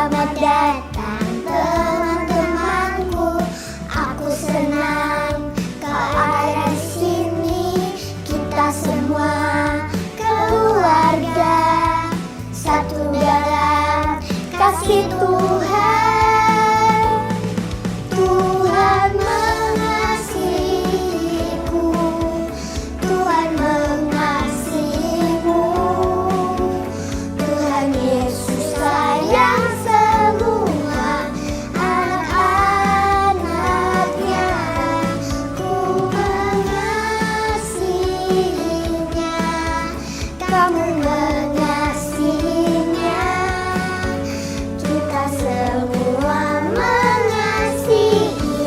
Selamat datang teman-temanku, aku senang kau ada di sini. Kita semua keluarga, satu dalam kasih Tuhan. Tuhan mengasihiku, Tuhan mengasihimu. Tuhan Yesus sayang semua anak-anaknya. Ku mengasihinya, kamu mengasihinya. Kita semua mengasihi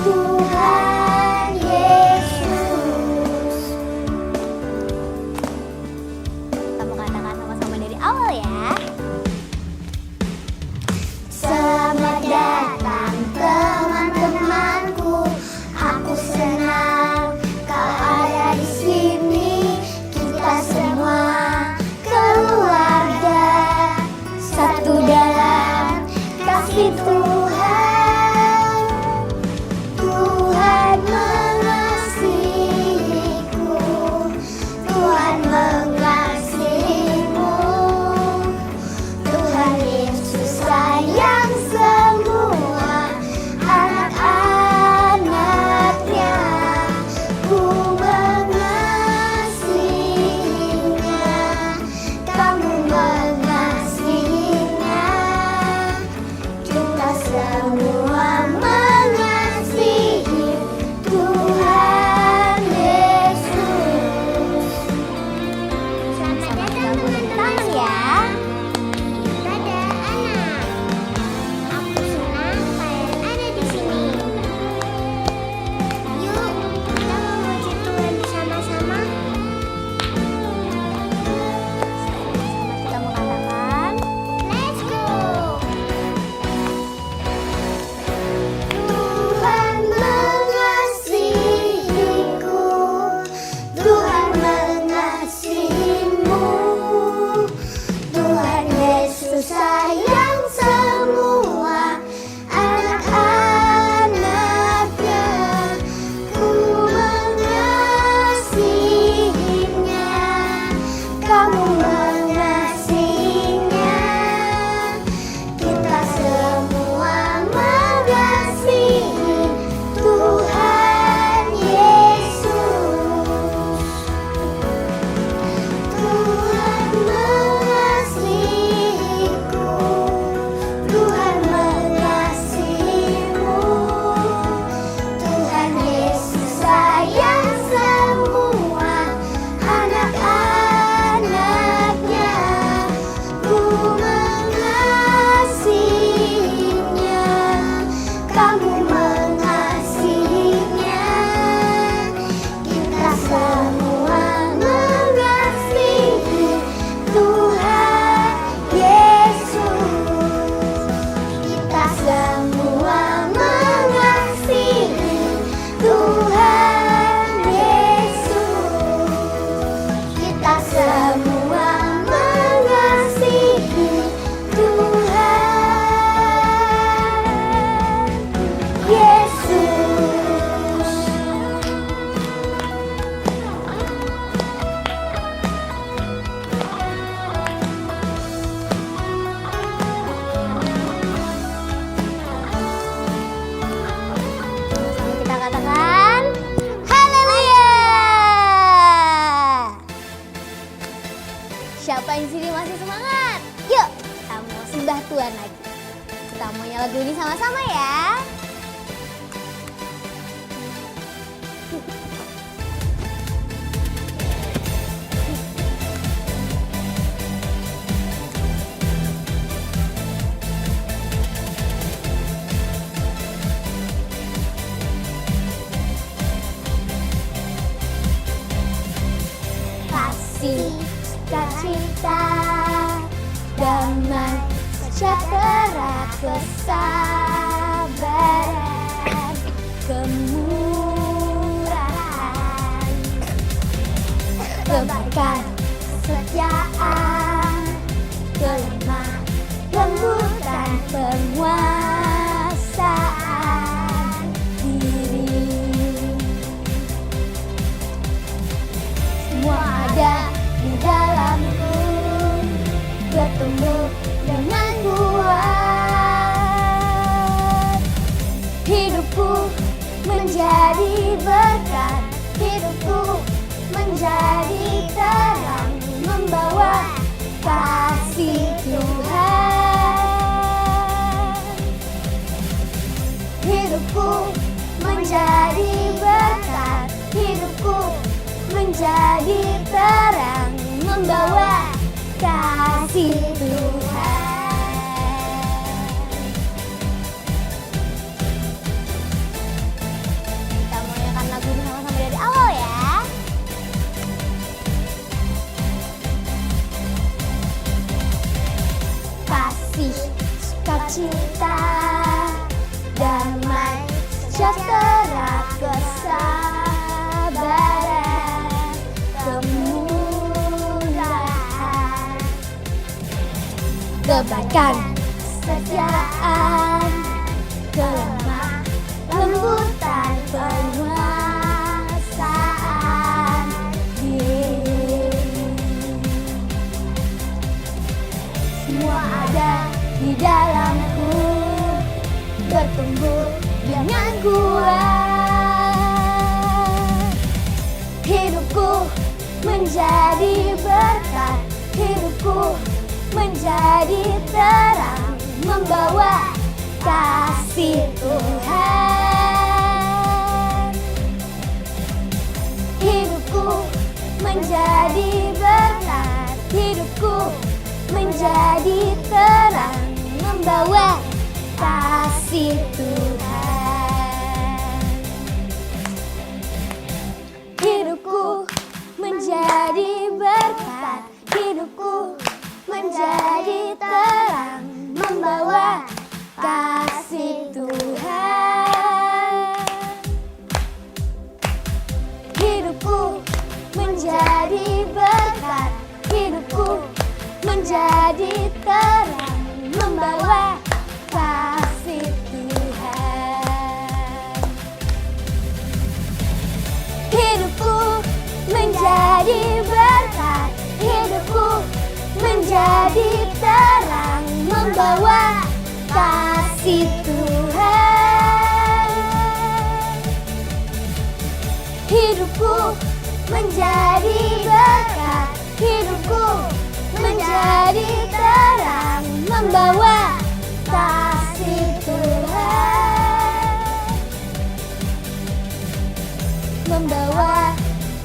Tuhan Yesus. Kita mau katakan sama-sama dari awal ya. Selamat datang teman-temanku, aku senang kau ada di sini. Kita semua keluarga, satu dalam kasih Tuhan. Tuhan mengasihiku, Tuhan mengasihimu. Tuhan Yesus sayang semua anak-anaknya. Ku mengasihinya, kamu mengasihinya. Kita semua mengasihi Tuhan Yesus. Sama-sama kita boleh tangan ya. Dadah anak, aku senang kalian ada di sini. Yuk, kita memuji Tuhan bersama-sama. Kita mau katakan Let's go. Tuhan mengasihiku, Tuhan mengasihimu. Tuhan Yesus sayang semua anak-anaknya. Ku mengasihinya, kamu mengasihinya. Kita semua mengasihi Tuhan Yesus. Tuhan mengasihiku, Tuhan mengasihimu. Tuhan Yesus sayang semua anak-anaknya. Ku mengasihinya, kamu mengasihinya. Kita semua mengasihi Tuhan Yesus. Kita semua mengasihi Tuhan Yesus. Kita semua mengasihi Tuhan Yesus. Sama kita katakan haleluya. Siapa yang sini masih semangat? Yuk, kita mau sembah Tuhan lagi. Kita mau nyanyi lagu ini sama-sama ya. Kasih, sukacita, damai, sejahtera, kesabaran, kemurahan, kebaikan, kesetiaan, kelemah lembutan, bertumbuh dengan kuat. Hidupku menjadi berkat, hidupku menjadi terang, membawa kasih Tuhan. Hidupku menjadi berkat, hidupku menjadi terang, membawa kasih Tuhan. Kita mau nyanyikan lagu ini sama-sama dari awal ya. Kasih, sukacita, damai, sejahtera, kesabaran, kemudahan, kebaikan, kesetiaan, kelemah lembutan, penguasaan diri. Semua ada di dalamku, bertumbuh dengan kuat. Hidupku menjadi berkat, hidupku menjadi terang, membawa kasih Tuhan. Hidupku menjadi berkat, hidupku menjadi terang, membawa kasih Tuhan. Hidupku menjadi berkat, hidupku menjadi terang, membawa kasih Tuhan. Hidupku menjadi berkat, hidupku menjadi terang, membawa kasih Tuhan. Hidupku menjadi berkat, hidupku menjadi terang, membawa kasih Tuhan. Hidupku menjadi berkat, hidupku menjadi terang, membawa kasih Tuhan. Membawa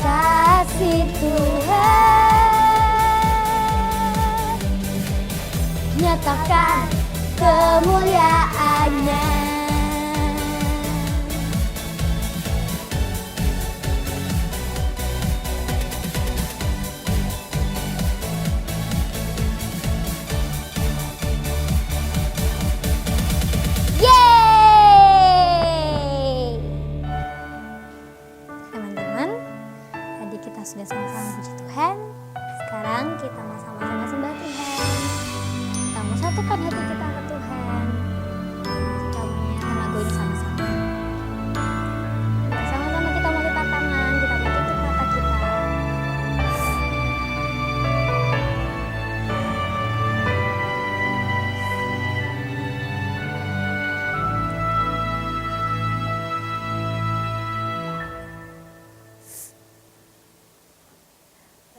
kasih Tuhan. Nyatakan kemuliaan-Nya. Yeay! Teman-teman, tadi kita sudah sama-sama puji Tuhan. Sekarang kita mau sama-sama sembah Tuhan. Kita mau satukan hati kita ke Tuhan. Kita mau menyanyikan lagu ini sama-sama. Sama-sama kita mau lipat tangan, kita mau tutup mata kita.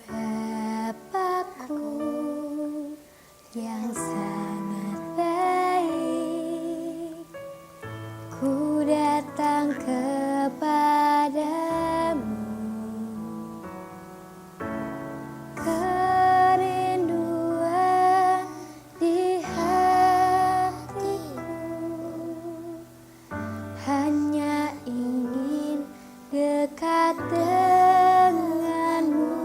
Bapakku yang sangat baik, ku datang kepadamu. Kerinduan di hatiku hanya ingin dekat denganmu.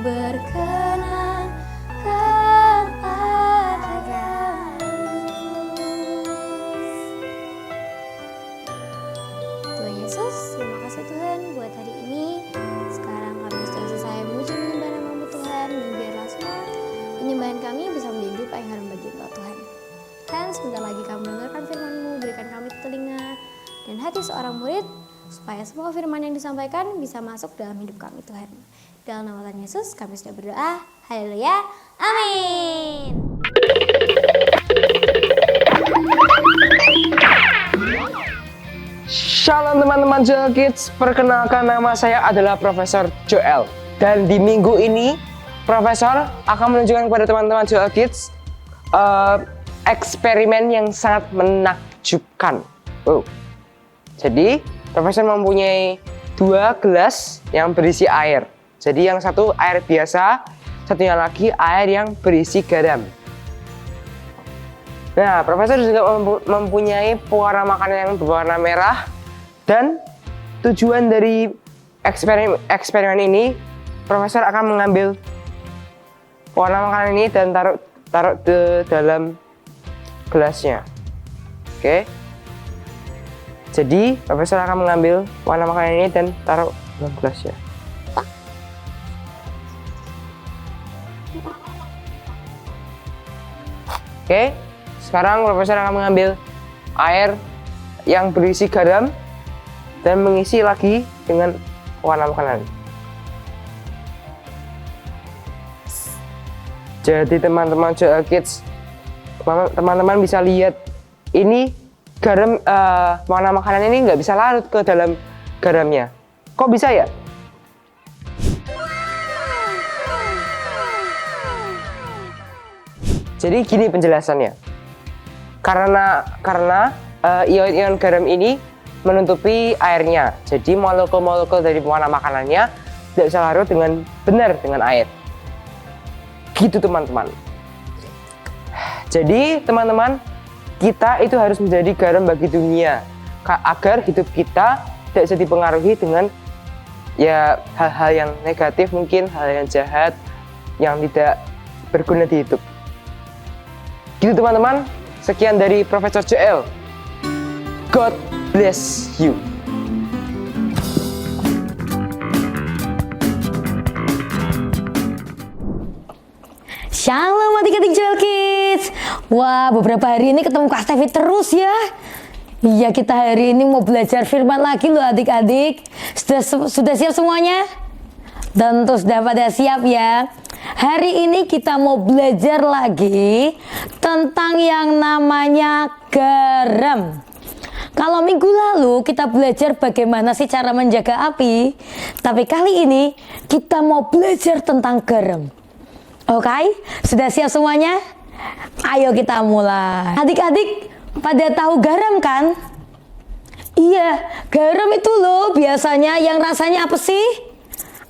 berkenan kepadamu. Tuhan Yesus, terima kasih Tuhan buat hari ini. Sekarang kami sudah selesai memuji menyembah nama-Mu Tuhan, dan biarlah semua penyembahan kami bisa menjadi dupa yang harum bagi Engkau Tuhan. Dan sebentar lagi kami mendengarkan firman-Mu, berikan kami telinga dan hati seorang murid, supaya semua firman yang disampaikan bisa masuk dalam hidup kami Tuhan. Dalam nama Tuhan Yesus kami sudah berdoa. Haleluya. Amin. Shalom teman-teman Joel Kids, perkenalkan nama saya adalah Profesor Joel. Dan di minggu ini, Profesor akan menunjukkan kepada teman-teman Joel Kids eksperimen yang sangat menakjubkan. Jadi, Profesor mempunyai 2 gelas yang berisi air. Jadi yang satu air biasa, satunya lagi air yang berisi garam. Nah, Profesor juga mempunyai pewarna makanan yang berwarna merah. Dan tujuan dari eksperimen ini, Profesor akan mengambil warna makanan ini dan taruh ke dalam gelasnya. Oke. Jadi, Profesor akan mengambil warna makanan ini dan taruh dalam gelasnya. Oke, sekarang Profesor akan mengambil air yang berisi garam dan mengisi lagi dengan warna makanan. Jadi teman-teman Joel Kids, teman-teman bisa lihat ini garam, warna makanan ini nggak bisa larut ke dalam garamnya. Kok bisa ya? Jadi gini penjelasannya. Karena ion-ion garam ini menutupi airnya. Jadi molekul-molekul dari warna makanannya tidak bisa larut dengan benar dengan air. Gitu teman-teman. Jadi teman-teman, kita itu harus menjadi garam bagi dunia agar hidup kita tidak bisa dipengaruhi dengan ya hal-hal yang negatif, mungkin hal yang jahat yang tidak berguna di hidup. Gitu teman-teman, sekian dari Profesor Joel. God bless you. Shalom adik-adik Joel Kids. Wah, beberapa hari ini ketemu Kak Stevi terus ya. Iya, kita hari ini mau belajar firman lagi loh adik-adik. Sudah siap semuanya? Tentu sudah pada siap ya. Hari ini kita mau belajar lagi tentang yang namanya garam. Kalau minggu lalu kita belajar bagaimana sih cara menjaga api, tapi kali ini kita mau belajar tentang garam. Oke, sudah siap semuanya? Ayo kita mulai. Adik-adik pada tahu garam kan? Iya, garam itu loh biasanya yang rasanya apa sih?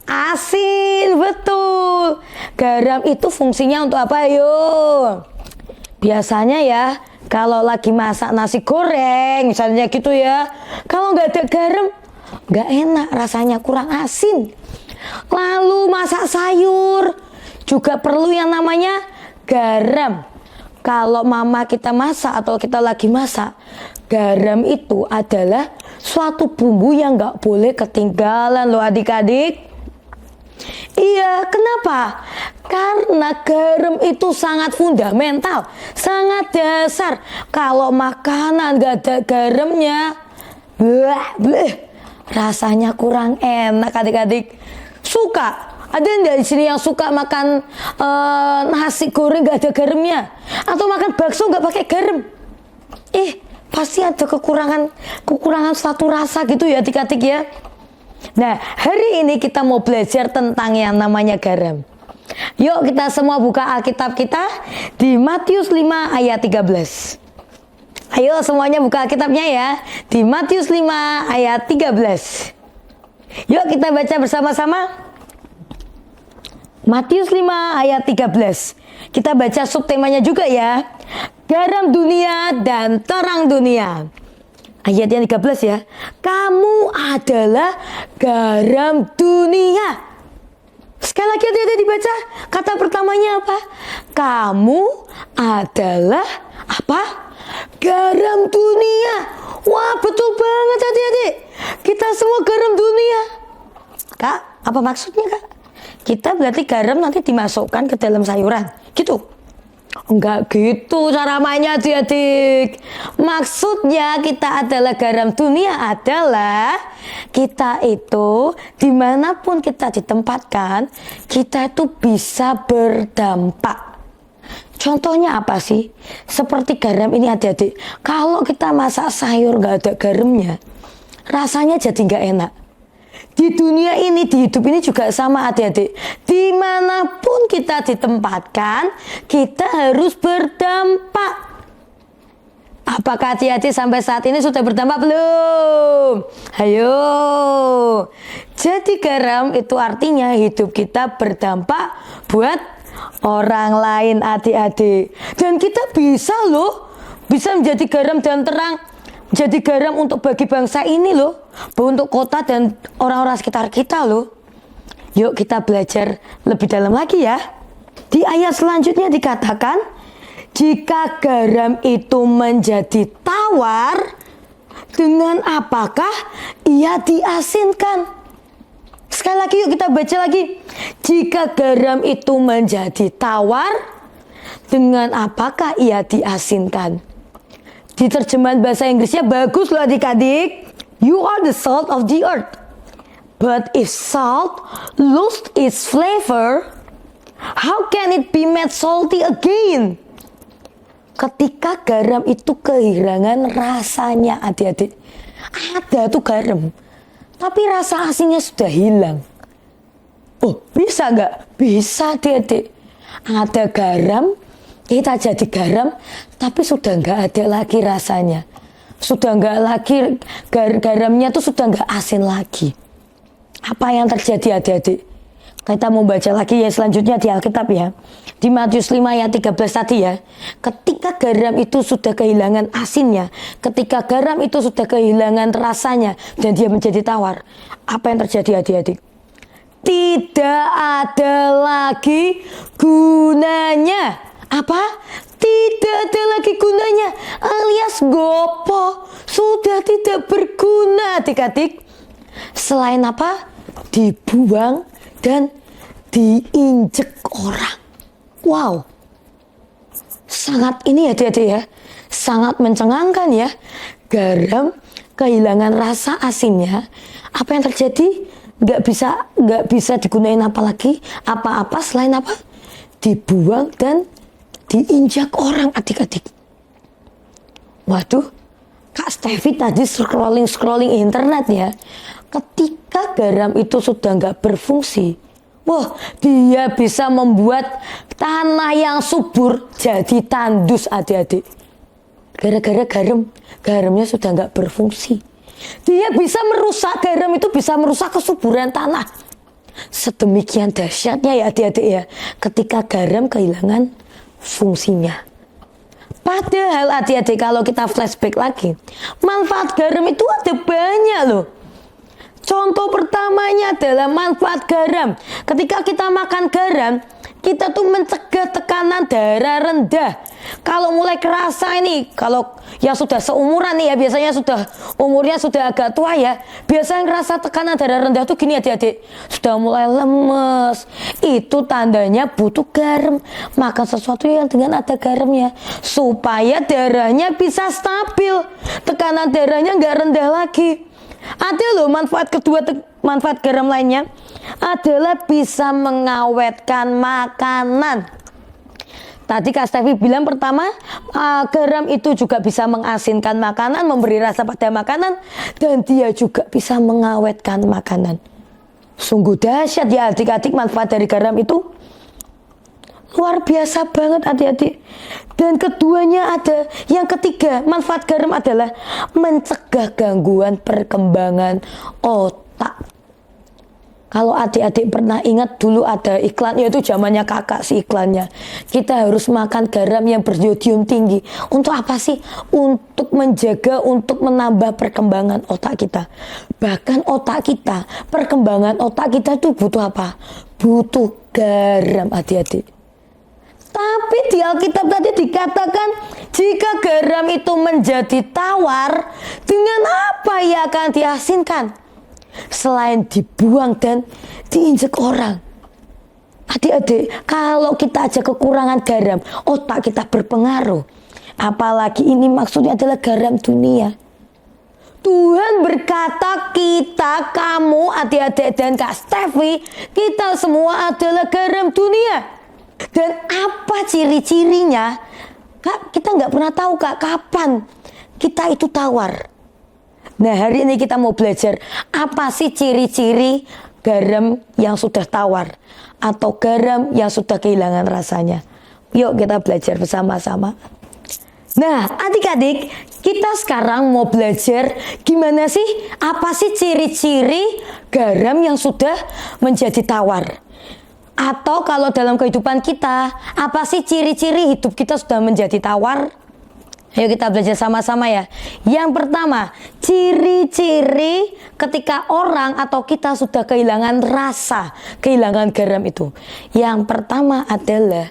Asin, betul. Garam itu fungsinya untuk apa yo? Biasanya ya, kalau lagi masak nasi goreng misalnya gitu ya, kalau nggak ada garam, nggak enak rasanya, kurang asin. Lalu masak sayur juga perlu yang namanya garam. Kalau mama kita masak atau kita lagi masak, garam itu adalah suatu bumbu yang nggak boleh ketinggalan loh adik-adik. Iya, kenapa? Karena garam itu sangat fundamental, sangat dasar. Kalau makanan gak ada garamnya, rasanya kurang enak adik-adik. Suka? Ada nggak di sini yang suka makan nasi goreng gak ada garamnya? Atau makan bakso gak pakai garam? Pasti ada kekurangan suatu rasa gitu ya adik-adik ya. Nah, hari ini kita mau belajar tentang yang namanya garam. Yuk kita semua buka Alkitab kita di Matius 5 ayat 13. Ayo semuanya buka Alkitabnya ya, di Matius 5 ayat 13. Yuk kita baca bersama-sama. Matius 5 ayat 13. Kita baca subtemanya juga ya. Garam dunia dan terang dunia. Ayat yang 13 ya. Kamu adalah garam dunia. Sekali lagi hati-hati dibaca. Kata pertamanya apa? Kamu adalah apa? Garam dunia. Wah, betul banget adik-adik. Kita semua garam dunia. Kak, apa maksudnya Kak? Kita berarti garam nanti dimasukkan ke dalam sayuran, gitu? Enggak gitu cara mainnya adik-adik. Maksudnya kita adalah garam dunia adalah kita itu dimanapun kita ditempatkan, kita itu bisa berdampak. Contohnya apa sih? Seperti garam ini adik-adik. Kalau kita masak sayur gak ada garamnya, rasanya jadi gak enak. Di dunia ini, di hidup ini juga sama adik-adik. Dimanapun kita ditempatkan, kita harus berdampak. Apakah adik-adik sampai saat ini sudah berdampak belum? Ayo. Jadi garam itu artinya hidup kita berdampak buat orang lain adik-adik. Dan kita bisa loh, bisa menjadi garam dan terang. Jadi garam untuk bagi bangsa ini loh, untuk kota dan orang-orang sekitar kita loh. Yuk kita belajar lebih dalam lagi ya. Di ayat selanjutnya dikatakan, jika garam itu menjadi tawar, dengan apakah ia diasinkan? Sekali lagi yuk kita baca lagi. Jika garam itu menjadi tawar, dengan apakah ia diasinkan? Di terjemahan bahasa Inggrisnya bagus loh adik-adik. You are the salt of the earth. But if salt lost its flavor, how can it be made salty again? Ketika garam itu kehilangan rasanya adik-adik. Ada tuh garam, tapi rasa asinnya sudah hilang. Oh bisa nggak? Bisa adik-adik. Ada garam, kita jadi garam, tapi sudah nggak ada lagi rasanya. Sudah nggak lagi, garamnya tuh sudah nggak asin lagi. Apa yang terjadi adik-adik? Kita mau baca lagi ya selanjutnya di Alkitab ya. Di Matius 5 ayat 13 tadi ya. Ketika garam itu sudah kehilangan asinnya, ketika garam itu sudah kehilangan rasanya, dan dia menjadi tawar. Apa yang terjadi adik-adik? Tidak ada lagi gunanya. Apa? Tidak ada lagi gunanya, alias gopo, sudah tidak berguna adik-adik. Selain apa? Dibuang dan diinjek orang. Wow, sangat ini adik-adik ya, sangat mencengangkan ya. Garam kehilangan rasa asinnya. Apa yang terjadi? Nggak bisa digunain apa lagi, apa-apa selain apa? Dibuang dan diinjak orang adik-adik. Waduh, Kak Stevi tadi scrolling internet ya. Ketika garam itu sudah nggak berfungsi, wah dia bisa membuat tanah yang subur jadi tandus adik-adik. Gara-gara garamnya sudah nggak berfungsi. Dia bisa merusak, garam itu bisa merusak kesuburan tanah. Sedemikian dahsyatnya ya adik-adik ya, ketika garam kehilangan fungsinya. Padahal adik-adik kalau kita flashback lagi, manfaat garam itu ada banyak loh. Contoh pertamanya adalah manfaat garam. Ketika kita makan garam, kita tuh mencegah tekanan darah rendah. Kalau mulai kerasa ini, kalau yang sudah seumuran nih ya, biasanya umurnya sudah agak tua ya, biasanya ngerasa tekanan darah rendah tuh gini adik-adik, sudah mulai lemes. Itu tandanya butuh garam. Makan sesuatu yang dengan ada garamnya, supaya darahnya bisa stabil, tekanan darahnya nggak rendah lagi. Ada loh manfaat kedua, manfaat garam lainnya adalah bisa mengawetkan makanan. Tadi Kak Stevi bilang pertama, garam itu juga bisa mengasinkan makanan, memberi rasa pada makanan, dan dia juga bisa mengawetkan makanan. Sungguh dahsyat ya adik-adik, manfaat dari garam itu luar biasa banget adik-adik. Dan keduanya ada, yang ketiga, manfaat garam adalah mencegah gangguan perkembangan otak. Kalau adik-adik pernah ingat dulu ada iklan, yaitu zamannya kakak si iklannya. Kita harus makan garam yang beryodium tinggi. Untuk apa sih? Untuk menjaga, untuk menambah perkembangan otak kita. Bahkan otak kita, perkembangan otak kita itu butuh apa? butuh garam adik-adik. Tapi di Alkitab tadi dikatakan jika garam itu menjadi tawar, dengan apa ia akan diasinkan? Selain dibuang dan diinjek orang. Adik-adik, kalau kita aja kekurangan garam, otak kita berpengaruh. Apalagi ini maksudnya adalah garam dunia. Tuhan berkata kita, kamu, adik-adik dan Kak Stevi, kita semua adalah garam dunia. Dan apa ciri-cirinya? Kak, kita nggak pernah tahu Kak, kapan kita itu tawar. Nah, hari ini kita mau belajar apa sih ciri-ciri garam yang sudah tawar atau garam yang sudah kehilangan rasanya. Yuk kita belajar bersama-sama. Nah, adik-adik, kita sekarang mau belajar gimana sih, apa sih ciri-ciri garam yang sudah menjadi tawar. Atau kalau dalam kehidupan kita, apa sih ciri-ciri hidup kita sudah menjadi tawar? Ayo kita belajar sama-sama ya. Yang pertama, ciri-ciri ketika orang atau kita sudah kehilangan rasa, kehilangan garam itu. Yang pertama adalah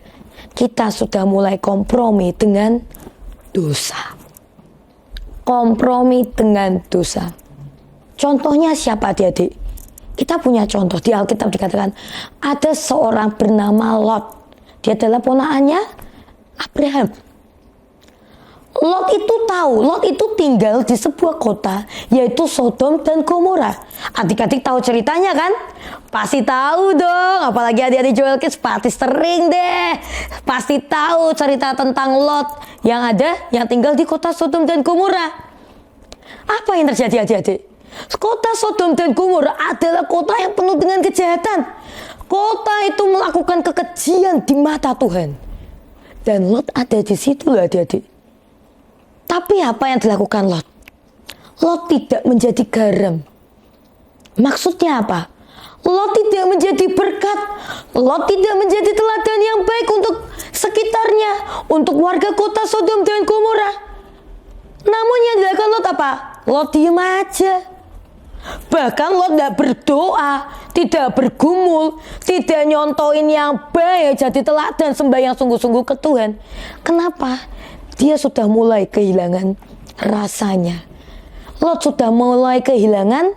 kita sudah mulai kompromi dengan dosa. Kompromi dengan dosa. Contohnya siapa adik-adik? Kita punya contoh di Alkitab dikatakan ada seorang bernama Lot. Dia adalah ponakannya Abraham. Lot itu tahu, Lot itu tinggal di sebuah kota yaitu Sodom dan Gomora. Adik-adik tahu ceritanya kan? Pasti tahu dong, apalagi adik-adik Joel Kids pasti sering deh. Pasti tahu cerita tentang Lot yang tinggal di kota Sodom dan Gomora. Apa yang terjadi adik-adik? Kota Sodom dan Gomora adalah kota yang penuh dengan kejahatan. Kota itu melakukan kekejian di mata Tuhan. Dan Lot ada di situ loh adik-adik. Tapi apa yang dilakukan Lot? Lot tidak menjadi garam. Maksudnya apa? Lot tidak menjadi berkat. Lot tidak menjadi teladan yang baik untuk sekitarnya, untuk warga kota Sodom dan Gomora. Namun yang dilakukan Lot apa? Lot diam aja. Bahkan Lot tidak berdoa, tidak bergumul, tidak nyontoin yang baik, jadi teladan sembahyang sungguh-sungguh ke Tuhan. Kenapa? Dia sudah mulai kehilangan rasanya. Lot sudah mulai kehilangan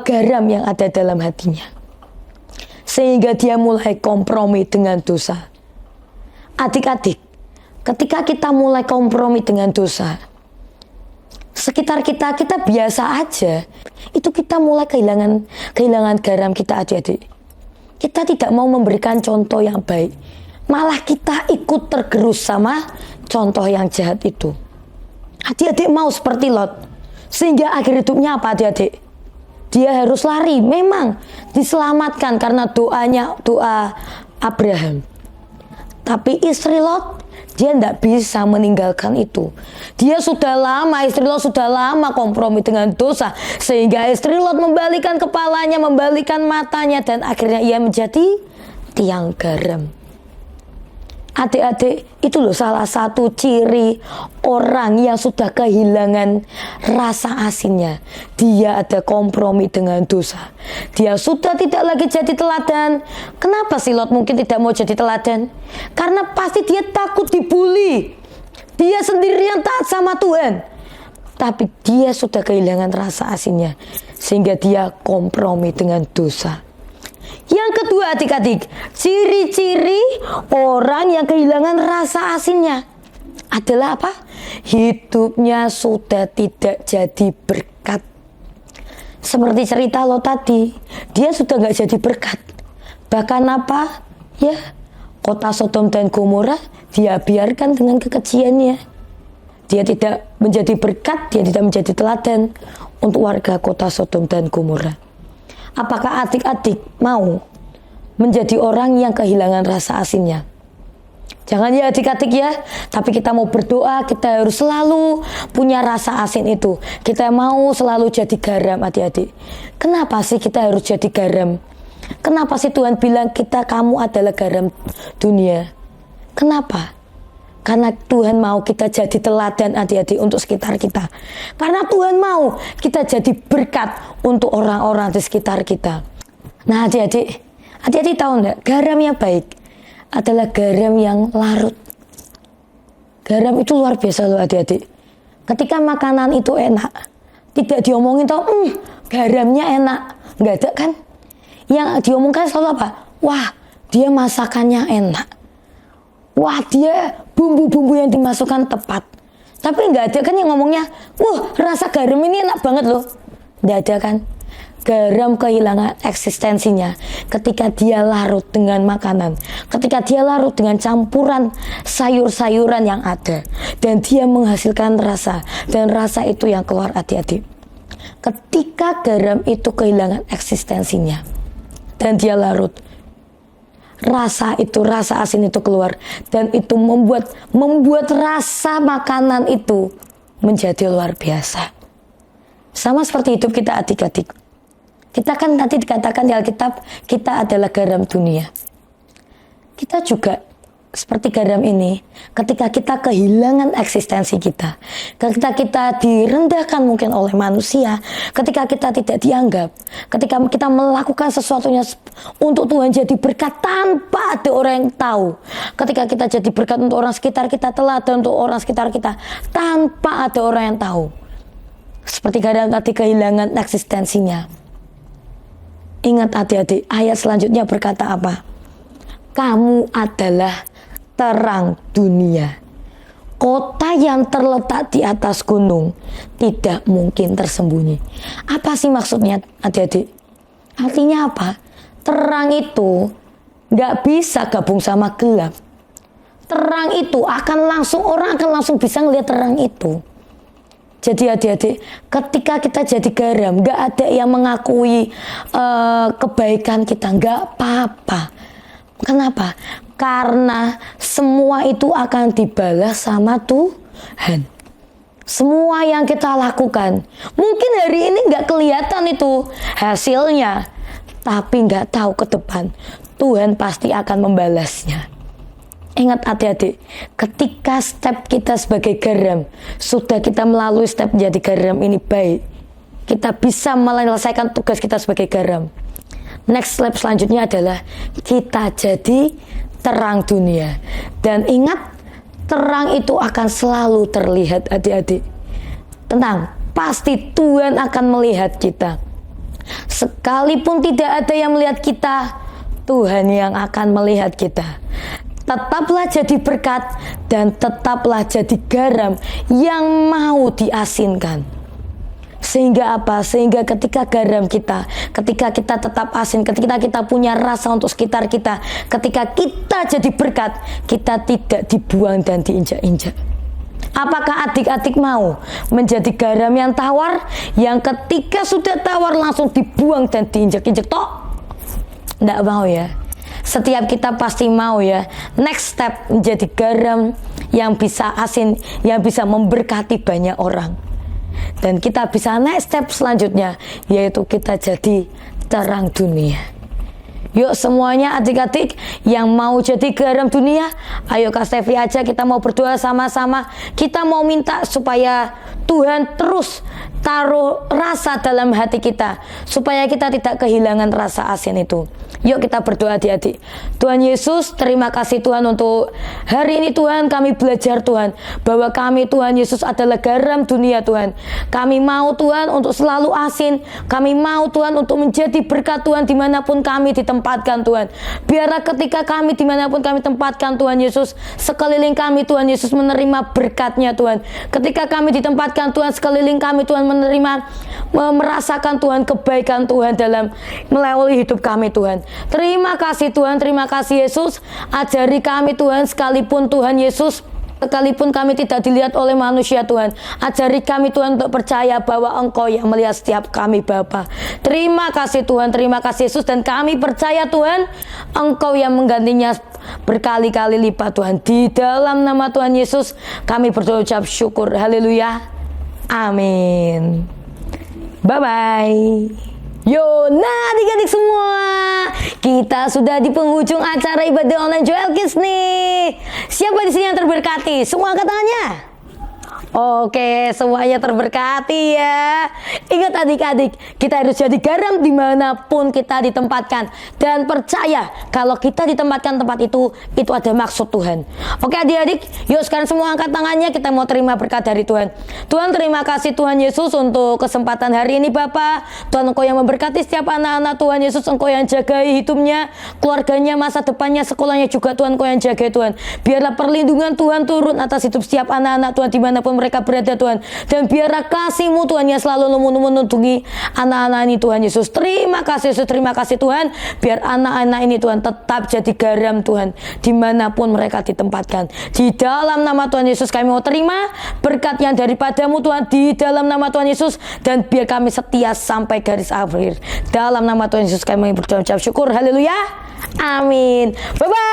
garam yang ada dalam hatinya. Sehingga dia mulai kompromi dengan dosa. Adik-adik, ketika kita mulai kompromi dengan dosa, sekitar kita biasa aja, itu kita mulai kehilangan garam kita adik-adik. Kita tidak mau memberikan contoh yang baik, malah kita ikut tergerus sama contoh yang jahat itu. Adik-adik mau seperti Lot, sehingga akhir hidupnya apa adik-adik? Dia harus lari, memang diselamatkan karena doa Abraham. Tapi istri Lot, dia tidak bisa meninggalkan itu. Istri Lot sudah lama kompromi dengan dosa. Sehingga istri Lot membalikan kepalanya, membalikan matanya. Dan akhirnya ia menjadi tiang garam. Adik-adik, itu loh salah satu ciri orang yang sudah kehilangan rasa asinnya. Dia ada kompromi dengan dosa. Dia sudah tidak lagi jadi teladan. Kenapa sih Lot mungkin tidak mau jadi teladan? Karena pasti dia takut dibully. Dia sendirian taat sama Tuhan. Tapi dia sudah kehilangan rasa asinnya. Sehingga dia kompromi dengan dosa. Yang kedua adik-adik, ciri-ciri orang yang kehilangan rasa asinnya adalah apa? Hidupnya sudah tidak jadi berkat. Seperti cerita Lot tadi, dia sudah gak jadi berkat. Bahkan apa? Ya, kota Sodom dan Gomora dia biarkan dengan kekejiannya. Dia tidak menjadi berkat, dia tidak menjadi teladan untuk warga kota Sodom dan Gomora. Apakah adik-adik mau menjadi orang yang kehilangan rasa asinnya? Jangan ya adik-adik ya, tapi kita mau berdoa, kita harus selalu punya rasa asin itu. Kita mau selalu jadi garam adik-adik. Kenapa sih kita harus jadi garam? Kenapa sih Tuhan bilang kamu adalah garam dunia? Kenapa? Karena Tuhan mau kita jadi teladan adik-adik untuk sekitar kita. Karena Tuhan mau kita jadi berkat untuk orang-orang di sekitar kita. Nah adik-adik, Adik-adik tahu enggak, garam yang baik adalah garam yang larut. Garam itu luar biasa loh adik-adik. Ketika makanan itu enak, tidak diomongin tau, garamnya enak. Nggak ada kan? Yang diomongkan selalu apa? Wah, dia masakannya enak. Wah, dia bumbu-bumbu yang dimasukkan tepat. Tapi nggak ada kan yang ngomongnya, wah rasa garam ini enak banget loh. Nggak ada kan? Garam kehilangan eksistensinya ketika dia larut dengan makanan, ketika dia larut dengan campuran sayur-sayuran yang ada, dan dia menghasilkan rasa, dan rasa itu yang keluar adik-adik. Ketika garam itu kehilangan eksistensinya dan dia larut, rasa asin itu keluar, dan itu membuat rasa makanan itu menjadi luar biasa. Sama seperti hidup kita adik-adik. Kita kan nanti dikatakan di Alkitab, kita adalah garam dunia. Kita juga seperti garam ini, ketika kita kehilangan eksistensi kita, ketika kita direndahkan mungkin oleh manusia, ketika kita tidak dianggap, ketika kita melakukan sesuatunya untuk Tuhan jadi berkat tanpa ada orang yang tahu, ketika kita jadi berkat untuk orang sekitar kita, teladan untuk orang sekitar kita tanpa ada orang yang tahu, seperti garam tadi kehilangan eksistensinya. Ingat adik-adik, ayat selanjutnya berkata apa? Kamu adalah terang dunia. Kota yang terletak di atas gunung tidak mungkin tersembunyi. Apa sih maksudnya adik-adik? Artinya apa? Terang itu gak bisa gabung sama gelap. Terang itu orang akan langsung bisa ngelihat terang itu. Jadi adik-adik, ketika kita jadi garam, gak ada yang mengakui kebaikan kita, gak apa-apa. Kenapa? Karena semua itu akan dibalas sama Tuhan. Semua yang kita lakukan, mungkin hari ini gak kelihatan itu hasilnya, tapi gak tahu ke depan, Tuhan pasti akan membalasnya. Ingat adik-adik, ketika step kita sebagai garam, sudah kita melalui step menjadi garam ini baik, kita bisa menyelesaikan tugas kita sebagai garam. Next step selanjutnya adalah kita jadi terang dunia. Dan ingat, terang itu akan selalu terlihat adik-adik. Tenang, pasti Tuhan akan melihat kita. Sekalipun tidak ada yang melihat kita, Tuhan yang akan melihat kita. Tetaplah jadi berkat dan tetaplah jadi garam yang mau diasinkan. Sehingga apa? Sehingga ketika garam kita, ketika kita tetap asin, ketika kita punya rasa untuk sekitar kita, ketika kita jadi berkat, kita tidak dibuang dan diinjak-injak. Apakah adik-adik mau menjadi garam yang tawar, yang ketika sudah tawar langsung dibuang dan diinjak-injak? Tidak mau ya. Setiap kita pasti mau ya. Next step menjadi garam yang bisa asin, yang bisa memberkati banyak orang. Dan kita bisa next step selanjutnya, yaitu kita jadi terang dunia. Yuk semuanya adik-adik yang mau jadi garam dunia, ayo Kak Stevi aja, kita mau berdoa sama-sama. Kita mau minta supaya Tuhan terus taruh rasa dalam hati kita, supaya kita tidak kehilangan rasa asin itu. Yuk kita berdoa adik-adik. Tuhan Yesus, terima kasih Tuhan untuk hari ini Tuhan, kami belajar Tuhan, bahwa kami Tuhan Yesus adalah garam dunia Tuhan. Kami mau Tuhan untuk selalu asin, kami mau Tuhan untuk menjadi berkat Tuhan dimanapun kami ditempatkan Tuhan. Biarlah ketika kami dimanapun kami tempatkan Tuhan Yesus, sekeliling kami Tuhan Yesus menerima berkatnya Tuhan. Ketika kami ditempatkan Tuhan, sekeliling kami Tuhan merasakan Tuhan kebaikan Tuhan dalam melalui hidup kami Tuhan. Terima kasih Tuhan, terima kasih Yesus. Ajari kami Tuhan, sekalipun Tuhan Yesus, sekalipun kami tidak dilihat oleh manusia Tuhan, ajari kami Tuhan untuk percaya bahwa Engkau yang melihat setiap kami Bapa. Terima kasih Tuhan, terima kasih Yesus. Dan kami percaya Tuhan, Engkau yang menggantinya berkali-kali lipat Tuhan. Di dalam nama Tuhan Yesus kami berdoa ucap syukur. Haleluya. Amin. Bye-bye. Yo, nah adik-adik semua, kita sudah di penghujung acara ibadah online Joel Kids nih. Siapa di sini yang terberkati? Semua angkat tangannya. Oke, semuanya terberkati ya. Ingat adik-adik, kita harus jadi garam dimanapun kita ditempatkan. Dan percaya kalau kita ditempatkan tempat itu ada maksud Tuhan. Oke adik-adik, yuk sekarang semua angkat tangannya, kita mau terima berkat dari Tuhan. Tuhan, terima kasih Tuhan Yesus untuk kesempatan hari ini Bapa. Tuhan, Engkau yang memberkati setiap anak-anak Tuhan Yesus, Engkau yang jagai hidupnya, keluarganya, masa depannya, sekolahnya juga Tuhan, Engkau yang jaga Tuhan. Biarlah perlindungan Tuhan turun atas hidup setiap anak-anak Tuhan dimanapun mereka berada Tuhan. Dan biarlah kasih-Mu Tuhan yang selalu menuntungi anak-anak ini Tuhan Yesus. Terima kasih Yesus, terima kasih Tuhan. Biar anak-anak ini Tuhan tetap jadi garam Tuhan dimanapun mereka ditempatkan. Di dalam nama Tuhan Yesus kami mau terima berkat yang daripada-Mu Tuhan, di dalam nama Tuhan Yesus. Dan biar kami setia sampai garis akhir. Dalam nama Tuhan Yesus kami berdoa syukur. Haleluya. Amin. Bye-bye.